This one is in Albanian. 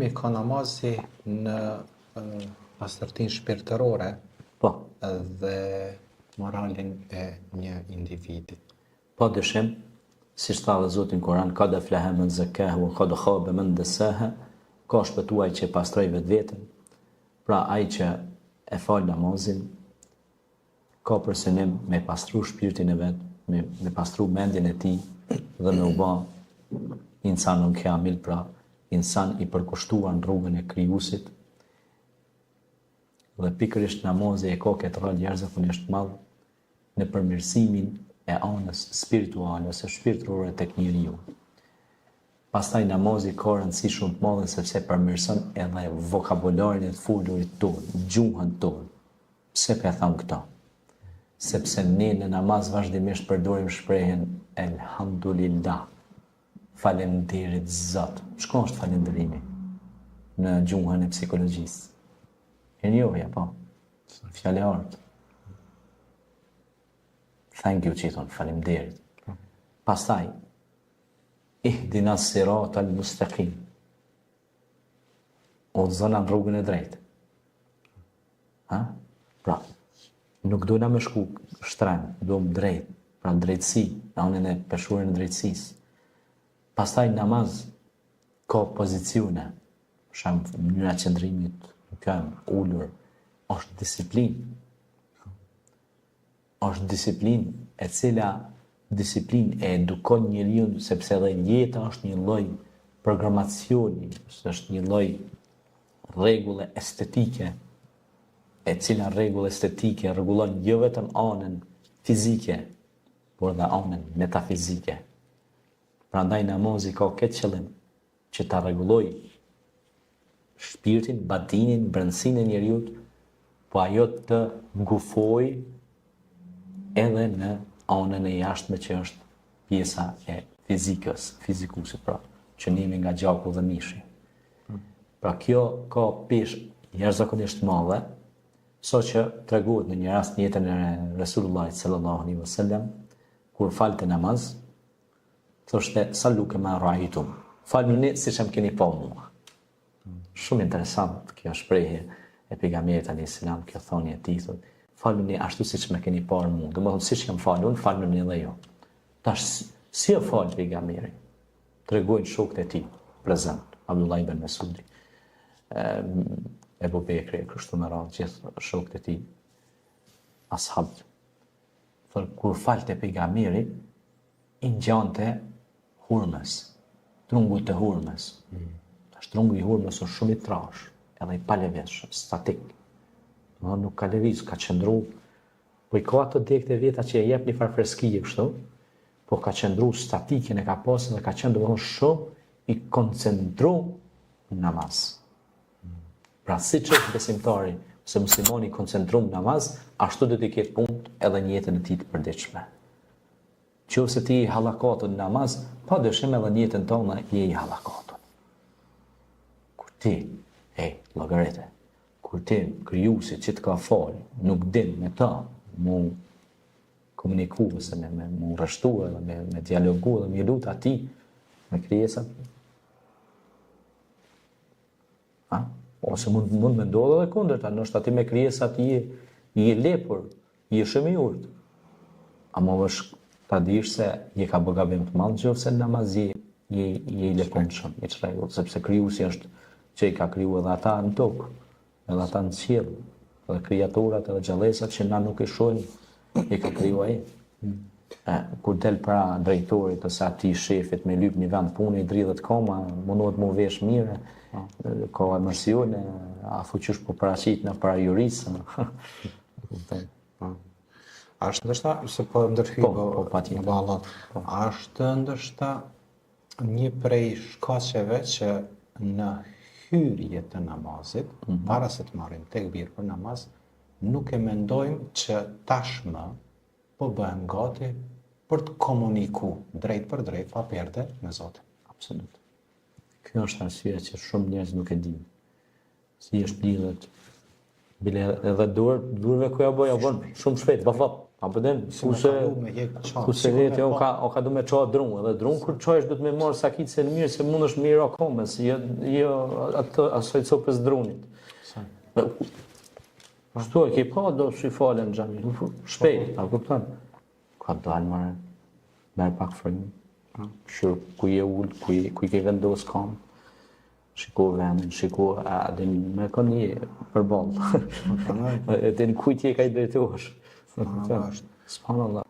ndikimi ka namazi në pastërtinë shpirtërore dhe moralin e një individi? Pa dyshim, si shtë dhe Zotin Koran, ka dhe flehe men zekahu, ka dhe khabe men dësehe, ka shpëtuaj që pastroj vetë vetën, pra aj që e falë namazin, ka përsynim me pastru shpirtin e vetë, me pastru mendjen e ti dhe me u ba insanun kamil, pra insan i përkushtuar në rrugën e krijuesit. Dhe pikërisht namazi e ka këtë rol jashtëzakonisht madh në përmirësimin e anës spirituale ose shpirtërore tek njeriu. Pastaj namazi ka rëndësi shumë të madhe sepse përmirëson edhe vokabularin e të folurit tonë, gjuhën tonë. Pse ka thënë këto? Sepse ne në namaz vazhdimisht përdorim shprehjen elhamdulillah, faleminderit Zot. Çka është falënderimi në gjuhën e psikologjisë? E njohja, po. Fjale artë. Thank you, që i thonë, faleminderit. Pastaj, ihdina sirat al-mustaqim. O të zona në rrugën e drejtë. Pra, nuk do na me shku shtrem, do më drejtë, pra drejtësi, në anën e peshurin e drejtësisë. Pastaj namaz ka pozicione, shumë mënyra qëndrimit, ullur, është disiplinë. Është disiplinë e cila disiplinë e edukon njeriu sepse edhe jeta është një lloj programacioni, është një lloj rregulle estetike, e cila rregull estetike rregullon jo vetëm anën fizike, por edhe anën metafizike. Prandaj namazi ka këtë qëllim që ta rregullojë shpirtin, batinin, brendësinë e njeriut, po ajo të ngufoj edhe në anën e jashtme që është pjesa e fizikusit, pra, qënimi nga gjaku dhe mishi. Pra kjo ka peshë jashtëzakonisht madhe, so që treguohet në një rast në jetën e Resulullahit sallallahu alaihi wasallam, kur falte namaz, thoshte sallu kema ra'aytum. Faluni siç më keni pa mua. Shumë interesant kjo shprehje e pejgamberit alayhis salam, kjo thonje e tij thotë, faluni ashtu siç më keni parë mua. Domethënë siç jam falun, faluni edhe ju. Tash si e fal pejgamberi? Tregojnë shokët e tij prezant, Abdullah ibn Mesudi, Ebu Bekri, kështu me radhë, gjithë shokët e tij, ashabët. Thonë kur falte pejgamberi, i ngjante hurmës, trungut të hurmës. Trungu i hurmës është shumë i trash, edhe i paleveshëm, statik. Nuk ka lëviz, ka qëndru, po i ka ato dekët e vjeta që e jep një farë freskije kështu, po ka qëndru statikin e ka pasë dhe ka qëndru shumë i koncentru në namaz. Pra si që është besimtari, se muslimoni i koncentru në namaz, ashtu dhe t'i ketë punët edhe një jetën e ti të përditshme. Qofse ti i hallakatun në namaz, pa dëshim edhe një jetën tonë i hallakatun. Ti, llogarete, kur ti krijuesi që të ka falë, nuk din me ta, mu komuniku ose me mu rreshtu edhe me dialogu edhe me lut atij me krijesat. Ose mund me ndodhë edhe kundërta, ndoshta ti me krijesat i lepur, i shumë i urtë. Ama është ta dish se je ka bë gabim të madh nëse namazi i leponshëm, i çrregull, sepse krijuesi është që i ka kriju edhe ata në tokë, edhe ata në qiell, edhe kriaturat edhe gjallësat që na nuk i shohim, i ka kriju ai. Kur del para drejtorit ose atij shefit me lyp një vend pune, i dridhet koma, mundohet mu vesh mire, ka emërsione, a fuqysh po paraqit në para jurisë. Ashtë ndështa, se po ndërhyj, ashtë ndështa një prej shkaqeve që në hyrje të namazit, para se të marrim tekbir për namaz, nuk e mendojmë që tashmë po bëhem gati për të komuniku drejt për drejt pa perde me Zotin. Absolut. Kjo është arsyeja që shumë njerëz nuk e dinë. Si është lidhet bile edhe durve ku ja bën shumë shpejt, pa Apo den, Si me kalu me hek qa. Kurse vetë o ka du me qa drun, edhe drun kur qash du të me marrë sakit se në mirë, se mund është mirë akome, se jo asoj copës drunit. Ashtu e ke pa do si falen në gjami, shpejt, a kupton? Ka dalë marë, merë pak frëmë, shërë ku je ullë, ku i ke vendos kam, shiko vendin, shiko, a din me kënë je për balë, e din kujt je ka i drejtosh. Subhanallah.